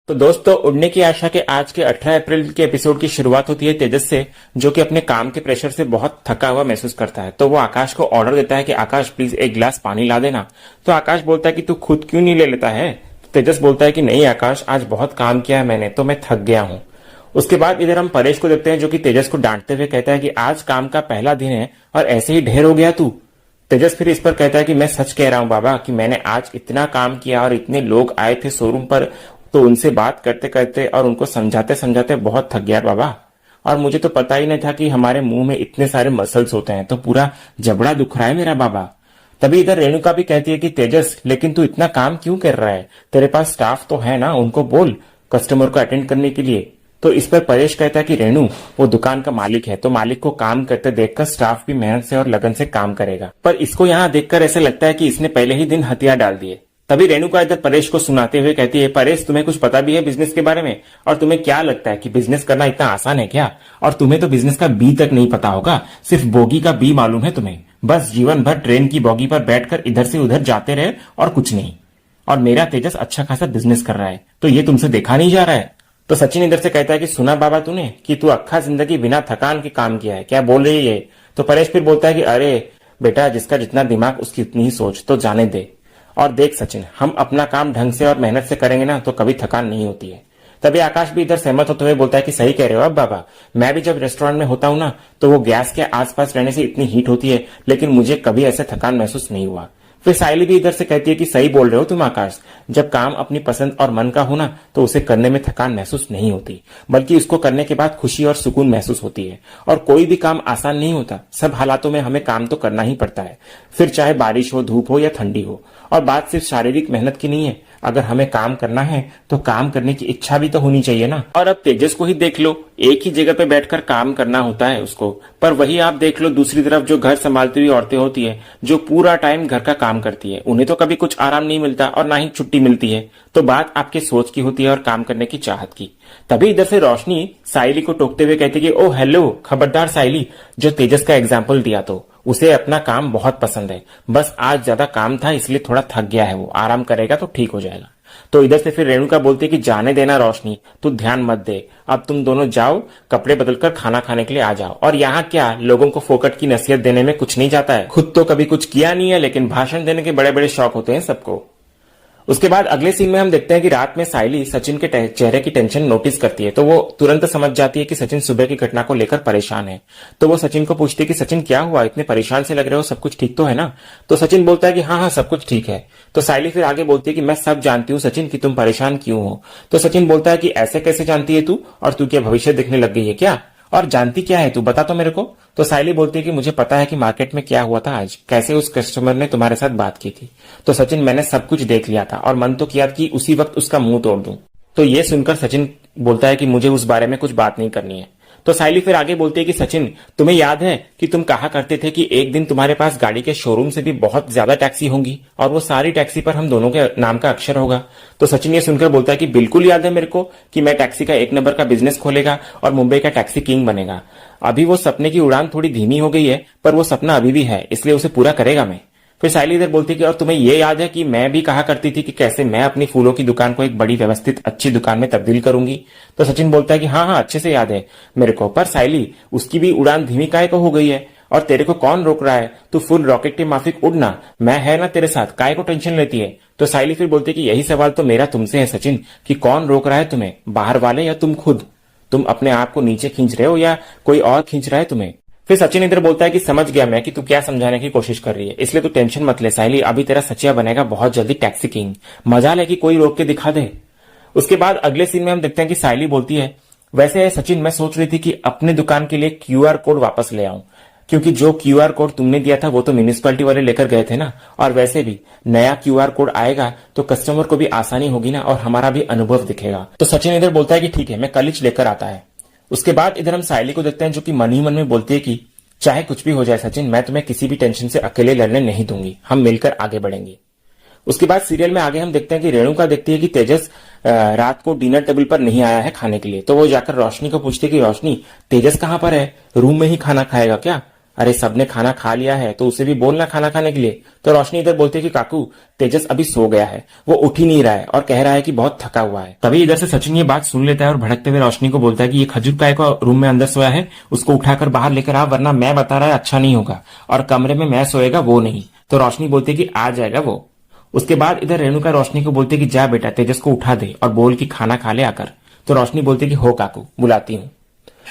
तो दोस्तों, उड़ने की आशा के आज के 18 अप्रैल के एपिसोड की शुरुआत होती है तेजस से, जो कि अपने काम के प्रेशर से बहुत थका हुआ महसूस करता है। तो वो आकाश को ऑर्डर देता है कि आकाश प्लीज एक गिलास पानी ला देना। तो आकाश बोलता है कि तू खुद क्यों नहीं ले लेता है। तेजस बोलता है कि नहीं आकाश, आज बहुत काम किया है मैंने, तो मैं थक गया हूँ। उसके बाद इधर हम परेश को देखते हैं, जो कि तेजस को डांटते हुए कहता है कि आज काम का पहला दिन है और ऐसे ही ढेर हो गया तू। तेजस फिर इस पर कहता है कि मैं सच कह रहा हूं बाबा कि मैंने आज इतना काम किया और इतने लोग आए थे शोरूम पर, तो उनसे बात करते करते और उनको समझाते समझाते बहुत थक गया बाबा। और मुझे तो पता ही नहीं था कि हमारे मुंह में इतने सारे मसल्स होते हैं, तो पूरा जबड़ा दुख रहा है मेरा बाबा। तभी इधर रेणुका भी कहती है कि तेजस, लेकिन तू इतना काम क्यों कर रहा है? तेरे पास स्टाफ तो है ना, उनको बोल कस्टमर को अटेंड करने के लिए। तो इस पर परेश कहता है कि रेणु, वो दुकान का मालिक है, तो मालिक को काम करते देखकर स्टाफ भी मेहनत से और लगन से काम करेगा। पर इसको यहाँ देखकर ऐसे लगता है कि इसने पहले ही दिन हथियार डाल दिए। तभी रेणुका इधर परेश को सुनाते हुए कहती है, परेश तुम्हें कुछ पता भी है बिजनेस के बारे में? और तुम्हें क्या लगता है कि बिजनेस करना इतना आसान है क्या? और तुम्हें तो बिजनेस का बी तक नहीं पता होगा, सिर्फ बोगी का बी मालूम है तुम्हें। बस जीवन भर ट्रेन की बोगी पर बैठकर इधर से उधर जाते रहे और कुछ नहीं। और मेरा तेजस अच्छा खासा बिजनेस कर रहा है, तो ये तुमसे देखा नहीं जा रहा है। तो सचिन इधर से कहता है कि सुना बाबा तूने कि तू अक्खा जिंदगी बिना थकान के काम किया है, क्या बोल रही है? तो परेश फिर बोलता है कि अरे बेटा, जिसका जितना दिमाग उसकी उतनी ही सोच, तो जाने दे। और देख सचिन, हम अपना काम ढंग से और मेहनत से करेंगे ना, तो कभी थकान नहीं होती है। तभी आकाश भी इधर सहमत होते हुए बोलता है कि सही कह रहे हो अब बाबा, मैं भी जब रेस्टोरेंट में होता हूँ ना, तो वो गैस के आसपास रहने से इतनी हीट होती है, लेकिन मुझे कभी ऐसे थकान महसूस नहीं हुआ। फिर साइली भी इधर से कहती है कि सही बोल रहे हो तुम आकाश, जब काम अपनी पसंद और मन का हो ना, तो उसे करने में थकान महसूस नहीं होती, बल्कि उसको करने के बाद खुशी और सुकून महसूस होती है। और कोई भी काम आसान नहीं होता, सब हालातों में हमें काम तो करना ही पड़ता है, फिर चाहे बारिश हो, धूप हो या ठंडी हो। और बात सिर्फ शारीरिक मेहनत की नहीं है, अगर हमें काम करना है तो काम करने की इच्छा भी तो होनी चाहिए ना। और अब तेजस को ही देख लो, एक ही जगह पे बैठकर काम करना होता है उसको, पर वही आप देख लो दूसरी तरफ जो घर संभालती हुई औरतें होती है, जो पूरा टाइम घर का काम करती है, उन्हें तो कभी कुछ आराम नहीं मिलता और ना ही छुट्टी मिलती है। तो बात आपके सोच की होती है और काम करने की चाहत की। तभी इधर से रोशनी साइली को टोकते हुए कहती कि ओ हेलो, खबरदार साइली, जो तेजस का एग्जाम्पल दिया, तो उसे अपना काम बहुत पसंद है, बस आज ज्यादा काम था इसलिए थोड़ा थक गया है, वो आराम करेगा तो ठीक हो जाएगा। तो इधर से फिर रेणुका बोलती है कि जाने देना रोशनी, तू ध्यान मत दे, अब तुम दोनों जाओ, कपड़े बदलकर खाना खाने के लिए आ जाओ। और यहाँ क्या, लोगों को फोकट की नसीहत देने में कुछ नहीं जाता है, खुद तो कभी कुछ किया नहीं है, लेकिन भाषण देने के बड़े बड़े शौक होते हैं सबको। उसके बाद अगले सीन में हम देखते हैं कि रात में साइली सचिन के चेहरे की टेंशन नोटिस करती है, तो वो तुरंत समझ जाती है कि सचिन सुबह की घटना को लेकर परेशान है। तो वो सचिन को पूछती है कि सचिन क्या हुआ, इतने परेशान से लग रहे हो, सब कुछ ठीक तो है ना? तो सचिन बोलता है कि हाँ हाँ सब कुछ ठीक है। तो साइली फिर आगे बोलती है कि मैं सब जानती हूँ सचिन कि तुम परेशान क्यों हो। तो सचिन बोलता है कि ऐसे कैसे जानती है तू, और तू क्या भविष्य देखने लग गई है क्या, और जानती क्या है तू, बता तो मेरे को। तो साइली बोलती है कि मुझे पता है कि मार्केट में क्या हुआ था आज, कैसे उस कस्टमर ने तुम्हारे साथ बात की थी। तो सचिन, मैंने सब कुछ देख लिया था और मन तो किया कि उसी वक्त उसका मुंह तोड़ दूं। तो ये सुनकर सचिन बोलता है कि मुझे उस बारे में कुछ बात नहीं करनी है। तो साइली फिर आगे बोलती है कि सचिन, तुम्हें याद है कि तुम कहा करते थे कि एक दिन तुम्हारे पास गाड़ी के शोरूम से भी बहुत ज्यादा टैक्सी होंगी और वो सारी टैक्सी पर हम दोनों के नाम का अक्षर होगा। तो सचिन ये सुनकर बोलता है कि बिल्कुल याद है मेरे को कि मैं टैक्सी का 1 नंबर का बिजनेस खोलेगा और मुंबई का टैक्सी किंग बनेगा। अभी वो सपने की उड़ान थोड़ी धीमी हो गई है, पर वो सपना अभी भी है, इसलिए उसे पूरा करेगा मैं। फिर साइली इधर बोलती कि और तुम्हें ये याद है कि मैं भी कहा करती थी कि कैसे मैं अपनी फूलों की दुकान को एक बड़ी व्यवस्थित अच्छी दुकान में तब्दील करूंगी। तो सचिन बोलता है कि हाँ हाँ अच्छे से याद है मेरे को, पर साइली उसकी भी उड़ान धीमी काहे को हो गई है, और तेरे को कौन रोक रहा है, तू फुल रॉकेट के माफिक उड़ना, मैं है ना तेरे साथ, काहे को टेंशन लेती है। तो साइली फिर बोलती कि यही सवाल तो मेरा तुमसे है सचिन, कि कौन रोक रहा है तुम्हें, बाहर वाले या तुम खुद? तुम अपने आप को नीचे खींच रहे हो या कोई और खींच रहा है तुम्हें? फिर सचिन इधर बोलता है कि समझ गया मैं कि तू क्या समझाने की कोशिश कर रही है, इसलिए तू टेंशन मत ले साइली, अभी तेरा सचिया बनेगा बहुत जल्दी टैक्सी किंग, मजा ले कि कोई रोक के दिखा दे। उसके बाद अगले सीन में हम देखते हैं कि साइली बोलती है, वैसे सचिन मैं सोच रही थी कि अपने दुकान के लिए क्यूआर कोड वापस ले आऊं, क्योंकि जो क्यूआर कोड तुमने दिया था वो तो म्यूनिसिपैलिटी वाले लेकर गए थे ना, और वैसे भी नया क्यूआर कोड आएगा तो कस्टमर को भी आसानी होगी ना, और हमारा भी अनुभव दिखेगा। तो सचिन इधर बोलता है कि ठीक है, मैं कल ही लेकर आता है। उसके बाद इधर हम साइली को देखते हैं, जो कि मन ही मन में बोलती है कि चाहे कुछ भी हो जाए सचिन, मैं तुम्हें किसी भी टेंशन से अकेले लड़ने नहीं दूंगी, हम मिलकर आगे बढ़ेंगे। उसके बाद सीरियल में आगे हम देखते हैं कि रेणुका देखती है कि तेजस रात को डिनर टेबल पर नहीं आया है खाने के लिए। तो वो जाकर रोशनी को पूछती है कि रोशनी, तेजस कहाँ पर है, रूम में ही खाना खाएगा क्या? अरे सबने खाना खा लिया है तो उसे भी बोलना खाना खाने के लिए। तो रोशनी इधर बोलती है कि काकू तेजस अभी सो गया है, वो उठ ही नहीं रहा है और कह रहा है कि बहुत थका हुआ है। तभी इधर से सचिन ये बात सुन लेता है और भड़कते हुए रोशनी को बोलता है कि ये खजूर काय को रूम में अंदर सोया है, उसको उठाकर बाहर लेकर आ, वरना मैं बता रहा है अच्छा नहीं होगा, और कमरे में मैं सोएगा वो नहीं। तो रोशनी बोलती है कि आ जाएगा वो। उसके बाद इधर रेणुका रोशनी को बोलती है कि जा बेटा तेजस को उठा दे और बोल कि खाना खा ले आकर। तो रोशनी बोलती है कि हो काकू, बुलाती हूँ।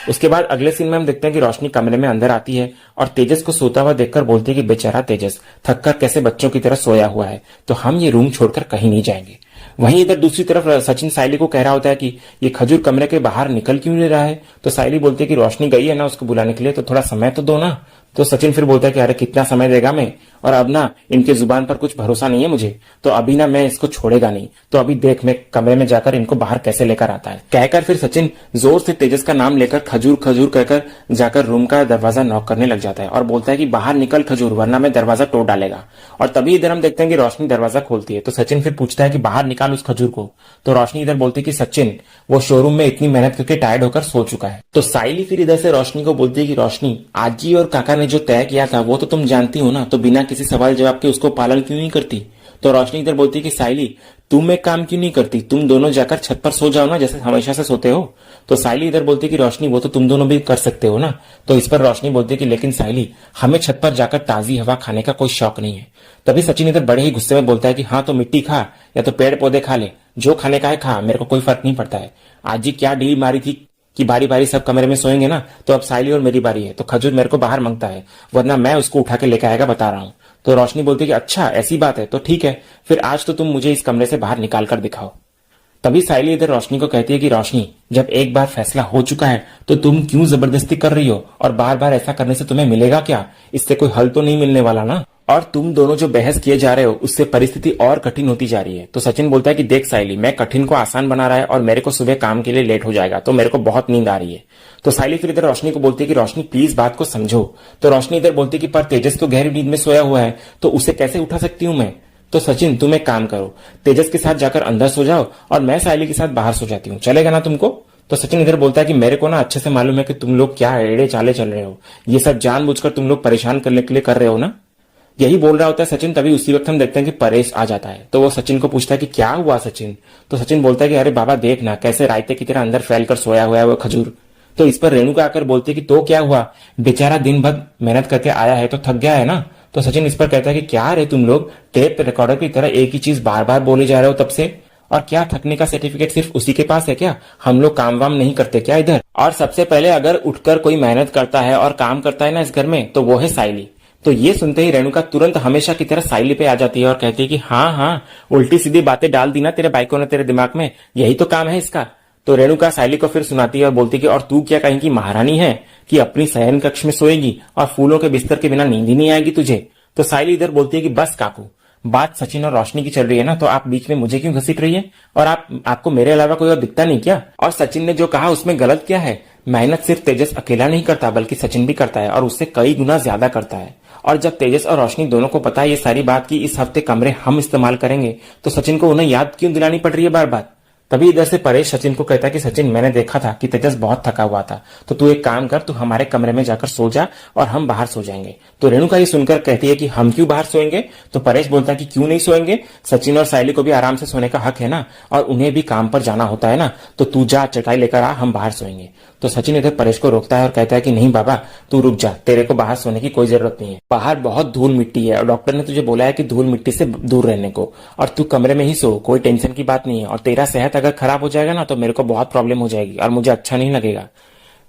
उसके बाद अगले सीन में हम देखते हैं कि रोशनी कमरे में अंदर आती है और तेजस को सोता हुआ देखकर बोलती है कि बेचारा तेजस थककर कैसे बच्चों की तरह सोया हुआ है, तो हम ये रूम छोड़कर कहीं नहीं जाएंगे। वहीं इधर दूसरी तरफ सचिन साइली को कह रहा होता है कि ये खजूर कमरे के बाहर निकल क्यों नहीं रहा है। तो साइली बोलती है कि रोशनी गई है ना उसको बुलाने के लिए, तो थोड़ा समय तो दो ना। तो सचिन फिर बोलता है कि अरे कितना समय देगा मैं, और अब ना इनके जुबान पर कुछ भरोसा नहीं है मुझे, तो अभी ना मैं इसको छोड़ेगा नहीं, तो अभी देख मैं कमरे में जाकर इनको बाहर कैसे लेकर आता है। कहकर फिर सचिन जोर से तेजस का नाम लेकर खजूर खजूर कहकर जाकर रूम का दरवाजा नॉक करने लग जाता है और बोलता है कि बाहर निकल खजूर, वरना मैं दरवाजा तोड़ डालेगा। और तभी इधर हम देखते हैं कि रोशनी दरवाजा खोलती है। तो सचिन फिर पूछता है कि बाहर निकाल उस खजूर को। तो रोशनी इधर बोलती है कि सचिन वो शोरूम में इतनी मेहनत करके टायर्ड होकर सो चुका है। तो साइली फिर इधर से रोशनी को बोलती है कि रोशनी आजी और काका ने जो तय किया था वो तो तुम जानती हो ना, तो बिना किसी सवाल जवाब के उसको पालन क्यों नहीं करती। तो रोशनी इधर बोलती है कि साइली तुम एक काम क्यों नहीं करती, तुम दोनों जाकर छत पर सो जाओ ना जैसे हमेशा से सोते हो। तो साइली इधर बोलती है कि रोशनी वो तो तुम दोनों भी कर सकते हो ना। तो इस पर रोशनी बोलती है कि लेकिन साइली हमें छत पर जाकर ताजी हवा खाने का कोई शौक नहीं है। तभी सचिन इधर बड़े ही गुस्से में बोलता है कि हाँ तो मिट्टी खा या तो पेड़ पौधे खा ले, जो खाने का है खा, मेरे को कोई फर्क नहीं पड़ता है। आज जी क्या डील मारी थी कि बारी बारी सब कमरे में सोएंगे ना, तो अब साइली और मेरी बारी है, तो खजूर मेरे को बाहर मांगता है, वरना मैं उसको उठा के लेकर आएगा, बता रहा हूँ। तो रोशनी बोलती है कि अच्छा ऐसी बात है तो ठीक है, फिर आज तो तुम मुझे इस कमरे से बाहर निकाल कर दिखाओ। तभी साइली इधर रोशनी को कहती है कि रोशनी जब एक बार फैसला हो चुका है तो तुम क्यों जबरदस्ती कर रही हो, और बार बार ऐसा करने से तुम्हें मिलेगा क्या, इससे कोई हल तो नहीं मिलने वाला ना, और तुम दोनों जो बहस किए जा रहे हो उससे परिस्थिति और कठिन होती जा रही है। तो सचिन बोलता है कि देख साइली मैं कठिन को आसान बना रहा है और मेरे को सुबह काम के लिए लेट हो जाएगा, तो मेरे को बहुत नींद आ रही है। तो साइली फिर इधर रोशनी को बोलती है कि रोशनी प्लीज बात को समझो। तो रोशनी इधर बोलती है कि पर तेजस तो गहरी नींद में सोया हुआ है, तो उसे कैसे उठा सकती हूँ मैं। तो सचिन तुम एक काम करो, तेजस के साथ जाकर अंदर सो जाओ और मैं साइली के साथ बाहर सो जाती हूँ, चलेगा ना तुमको। तो सचिन इधर बोलता है कि मेरे को ना अच्छे से मालूम है कि तुम लोग क्या एड़े चाले चल रहे हो, ये सब जानबूझकर तुम लोग परेशान करने के लिए कर रहे हो ना। यही बोल रहा होता है सचिन, तभी उसी वक्त हम देखते हैं कि परेश आ जाता है। तो वो सचिन को पूछता है कि क्या हुआ सचिन। तो सचिन बोलता है कि अरे बाबा देख ना कैसे रायते की तरह अंदर फैल कर सोया हुआ है वो खजूर। तो इस पर रेणुका आकर बोलती है कि तो क्या हुआ, बेचारा दिन भर मेहनत करके आया है तो थक गया है ना। तो सचिन इस पर कहता है कि क्या रे तुम लोग टेप रिकॉर्डर की तरह एक ही चीज बार बार बोले जा रहे हो तब से, और क्या थकने का सर्टिफिकेट सिर्फ उसी के पास है क्या, हम लोग काम वाम नहीं करते क्या इधर। और सबसे पहले अगर उठकर कोई मेहनत करता है और काम करता है ना इस घर में तो वो है साइली। तो ये सुनते ही रेणुका तुरंत हमेशा की तरह साइली पे आ जाती है और कहती है कि हाँ हाँ उल्टी सीधी बातें डाल दी ना तेरे बाइकों ने तेरे दिमाग में, यही तो काम है इसका। तो रेणुका साइली को फिर सुनाती है और बोलती है कि और तू क्या कहीं की महारानी है कि अपनी शयन कक्ष में सोएगी और फूलों के बिस्तर के बिना नींद ही नहीं आएगी तुझे। तो साइली इधर बोलती है कि बस काकू, बात सचिन और रोशनी की चल रही है ना, तो आप बीच में मुझे क्यों घसीट रही है, और आपको मेरे अलावा कोई और दिखता नहीं क्या, और सचिन ने जो कहा उसमें गलत क्या है। मेहनत सिर्फ तेजस अकेला नहीं करता बल्कि सचिन भी करता है और उससे कई गुना ज्यादा करता है। और जब तेजस और रोशनी दोनों को पता है ये सारी बात की इस हफ्ते कमरे हम इस्तेमाल करेंगे, तो सचिन को उन्हें याद क्यों दिलानी पड़ रही है बार बार। तभी इधर से परेश सचिन को कहता है कि सचिन मैंने देखा था कि तेजस बहुत थका हुआ था, तो तू एक काम कर, तू हमारे कमरे में जाकर सो जा और हम बाहर सो जाएंगे। तो रेणुका ये सुनकर कहती है कि हम क्यों बाहर सोएंगे। तो परेश बोलता है कि क्यों नहीं सोएंगे, सचिन और साइली को भी आराम से सोने का हक है ना, और उन्हें भी काम पर जाना होता है ना, तो तू जा चटाई लेकर आ, हम बाहर सोएंगे। तो सचिन इधर परेश को रोकता है और कहता है कि नहीं बाबा तू रुक जा, तेरे को बाहर सोने की कोई जरूरत नहीं है, बाहर बहुत धूल मिट्टी है और डॉक्टर ने तुझे बोला है कि धूल मिट्टी से दूर रहने को, और तू कमरे में ही सो, कोई टेंशन की बात नहीं है, और तेरा सेहत अगर खराब हो जाएगा ना तो मेरे को बहुत प्रॉब्लम हो जाएगी और मुझे अच्छा नहीं लगेगा।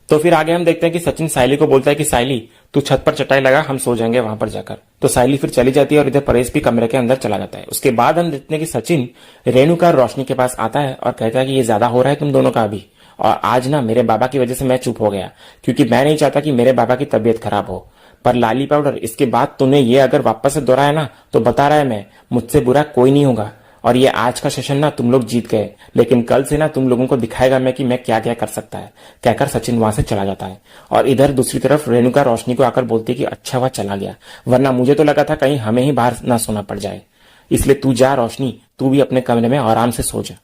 तो फिर आगे हम देखते हैं कि सचिन साइली को बोलता है कि साइली तू छत पर चटाई लगा, हम सो जाएंगे वहां पर जाकर। तो साइली फिर चली जाती है और इधर परेश भी कमरे के अंदर चला जाता है। उसके बाद हम देखते हैं कि सचिन रेणुका और रोशनी के पास आता है और कहता है कि ये ज्यादा हो रहा है तुम दोनों का अभी, और आज ना मेरे बाबा की वजह से मैं चुप हो गया क्योंकि मैं नहीं चाहता कि मेरे बाबा की तबीयत खराब हो, पर लाली पाउडर इसके बाद तूने ये अगर वापस से दोहराया ना तो बता रहा है मैं, मुझसे बुरा कोई नहीं होगा, और ये आज का सेशन ना तुम लोग जीत गए, लेकिन कल से ना तुम लोगों को दिखाएगा मैं कि मैं क्या क्या कर सकता है। कहकर सचिन वहां से चला जाता है। और इधर दूसरी तरफ रेणुका रोशनी को आकर बोलती है कि अच्छा हुआ चला गया, वरना मुझे तो लगा था कहीं हमें ही बाहर ना सोना पड़ जाए, इसलिए तू जा रोशनी, तू भी अपने कमरे में आराम से सो जा।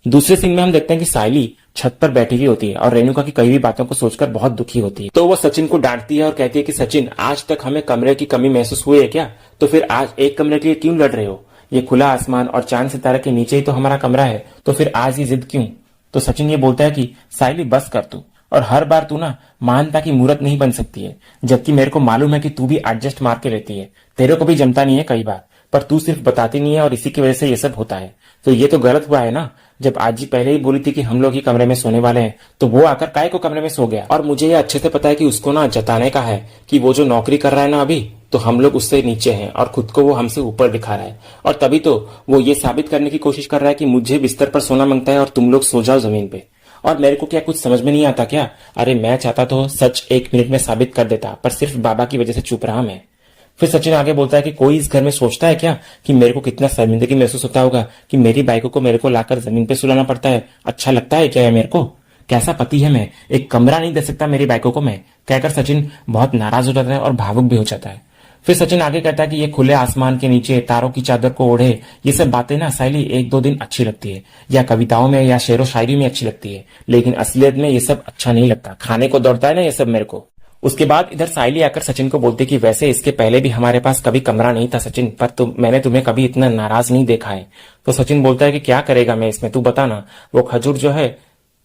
दूसरे सीन में हम देखते हैं कि सायली छत पर बैठी हुई होती है और रेणुका की कई भी बातों को सोचकर बहुत दुखी होती है। तो वो सचिन को डांटती है और कहती है कि सचिन, आज तक हमें कमरे की कमी महसूस हुई है क्या? तो फिर आज एक कमरे के लिए क्यों लड़ रहे हो? ये खुला आसमान और चांद सितारे के नीचे ही तो हमारा कमरा है, तो फिर आज ये जिद क्यों? तो सचिन ये बोलता है कि सायली बस कर तू, और हर बार तू ना मानता की मूरत नहीं बन सकती है, जबकि मेरे को मालूम है कि तू भी एडजस्ट मार के लेती है, तेरे को भी जमता नहीं है कई बार, पर तू सिर्फ बताती नहीं है और इसी की वजह से ये सब होता है। तो ये तो गलत हुआ है ना, जब आज जी पहले ही बोली थी कि हम लोग ही कमरे में सोने वाले हैं, तो वो आकर काय को कमरे में सो गया। और मुझे ये अच्छे से पता है कि उसको ना जताने का है कि वो जो नौकरी कर रहा है ना अभी, तो हम लोग उससे नीचे हैं और खुद को वो हमसे ऊपर दिखा रहा है, और तभी तो वो ये साबित करने की कोशिश कर रहा है कि मुझे बिस्तर पर सोना मांगता है और तुम लोग सो जाओ जमीन पे। और मेरे को क्या कुछ समझ में नहीं आता क्या? अरे मैं चाहता तो सच 1 मिनट में साबित कर देता, पर सिर्फ बाबा की वजह से चुप रहा मैं। फिर सचिन आगे बोलता है कि कोई इस घर में सोचता है क्या कि मेरे को कितना शर्मिंदगी महसूस होता होगा कि मेरी बाइकों को मेरे को लाकर जमीन पे सुलाना पड़ता है? अच्छा लगता है क्या है मेरे को? कैसा पति है मैं, एक कमरा नहीं दे सकता मेरी बाइकों को मैं? कहकर सचिन बहुत नाराज हो जाता है और भावुक भी हो जाता है। फिर सचिन आगे कहता है कि ये खुले आसमान के नीचे तारों की चादर को ओढ़े, ये सब बातें ना सायली 1-2 दिन अच्छी लगती है, या कविताओं में या शेरो शायरी में अच्छी लगती है, लेकिन असलियत में ये सब अच्छा नहीं लगता, खाने को दौड़ता है ना ये सब मेरे को। उसके बाद इधर सायली आकर सचिन को बोलती कि वैसे इसके पहले भी हमारे पास कभी कमरा नहीं था सचिन, पर मैंने तुम्हें कभी इतना नाराज नहीं देखा है। तो सचिन बोलता है कि क्या करेगा मैं इसमें, तू बता ना। वो खजूर जो है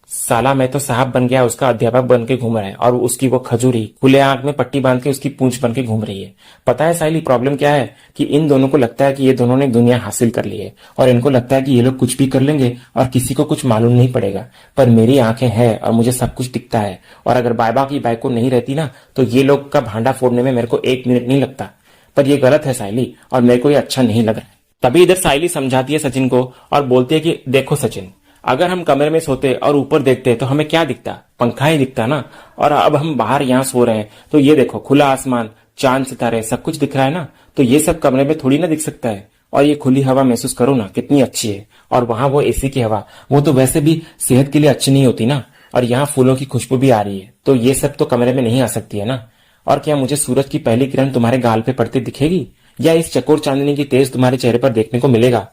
साला, मैं तो साहब बन गया, उसका अध्यापक बन के घूम रहा है, और उसकी वो खजूरी खुले आंख में पट्टी बांध के उसकी पूंछ बन के घूम रही है। पता है सायली प्रॉब्लम क्या है? कि इन दोनों को लगता है कि ये दोनों ने दुनिया हासिल कर ली है, और इनको लगता है कि ये लोग कुछ भी कर लेंगे और किसी को कुछ मालूम नहीं पड़ेगा। पर मेरी आंखें हैं और मुझे सब कुछ दिखता है, और अगर बाबा की बाइक को नहीं रहती ना, तो ये लोग का भांडा फोड़ने में मेरे को 1 मिनट नहीं लगता। पर ये गलत है सायली, और मेरे को ये अच्छा नहीं लग रहा है। तभी इधर सायली समझाती है सचिन को और बोलती है कि देखो सचिन, अगर हम कमरे में सोते और ऊपर देखते तो हमें क्या दिखता? पंखा ही दिखता ना। और अब हम बाहर यहाँ सो रहे हैं, तो ये देखो खुला आसमान, चांद सितारे सब कुछ दिख रहा है ना, तो ये सब कमरे में थोड़ी ना दिख सकता है। और ये खुली हवा महसूस करो ना, कितनी अच्छी है। और वहां वो एसी की हवा, वो तो वैसे भी सेहत के लिए अच्छी नहीं होती ना। और यहाँ फूलों की खुशबू भी आ रही है, तो ये सब तो कमरे में नहीं आ सकती है ना। और क्या मुझे सूरज की पहली किरण तुम्हारे गाल पे पड़ती दिखेगी, या इस चकोर चांदनी की तेज तुम्हारे चेहरे पर देखने को मिलेगा?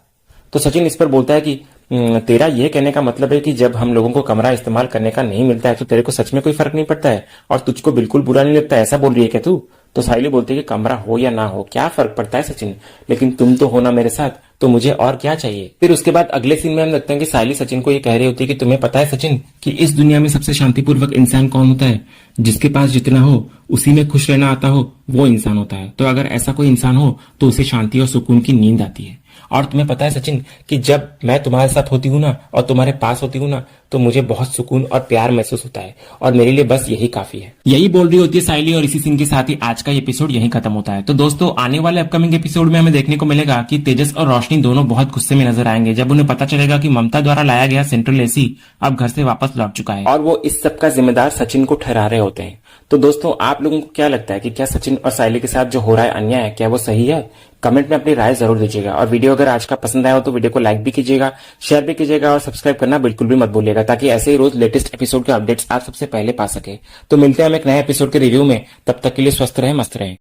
तो सचिन इस पर बोलता है कि तेरा यह कहने का मतलब है कि जब हम लोगों को कमरा इस्तेमाल करने का नहीं मिलता है तो तेरे को सच में कोई फर्क नहीं पड़ता है और तुझको बिल्कुल बुरा नहीं लगता, ऐसा बोल रही है क्या तू? तो सायली बोलती है कि कमरा हो या ना हो क्या फर्क पड़ता है सचिन, लेकिन तुम तो हो ना मेरे साथ, तो मुझे और क्या चाहिए। फिर उसके बाद अगले सीन में हम देखते हैं कि सायली सचिन को ये कह रही होती है कि तुम्हें पता है सचिन कि इस दुनिया में सबसे शांतिपूर्वक इंसान कौन होता है? जिसके पास जितना हो उसी में खुश रहना आता हो, वो इंसान होता है। तो अगर ऐसा कोई इंसान हो तो उसे शांति और सुकून की नींद आती है। और तुम्हें पता है सचिन कि जब मैं तुम्हारे साथ होती हूँ ना और तुम्हारे पास होती हूँ ना, तो मुझे बहुत सुकून और प्यार महसूस होता है, और मेरे लिए बस यही काफी है। यही बोल रही होती है सायली, और इसी सीन के साथ ही आज का एपिसोड यही खत्म होता है। तो दोस्तों आने वाले अपकमिंग एपिसोड में हमें देखने को मिलेगा कि तेजस और रोशनी दोनों बहुत गुस्से में नजर आएंगे जब उन्हें पता चलेगा कि ममता द्वारा लाया गया सेंट्रल एसी अब घर से वापस लौट चुका है, और वो इस सब का जिम्मेदार सचिन को ठहरा रहे होते हैं। तो दोस्तों आप लोगों को क्या लगता है कि क्या सचिन और सायली के साथ जो हो रहा है अन्याय है, क्या वो सही है? कमेंट में अपनी राय जरूर दीजिएगा, और वीडियो अगर आज का पसंद आया हो तो वीडियो को लाइक भी कीजिएगा, शेयर भी कीजिएगा, और सब्सक्राइब करना बिल्कुल भी मत भूलिएगा, ताकि ऐसे ही रोज लेटेस्ट एपिसोड के अपडेट्स आप सबसे पहले पा सके। तो मिलते हैं हम एक नए एपिसोड के रिव्यू में, तब तक के लिए स्वस्थ रहें, मस्त रहें।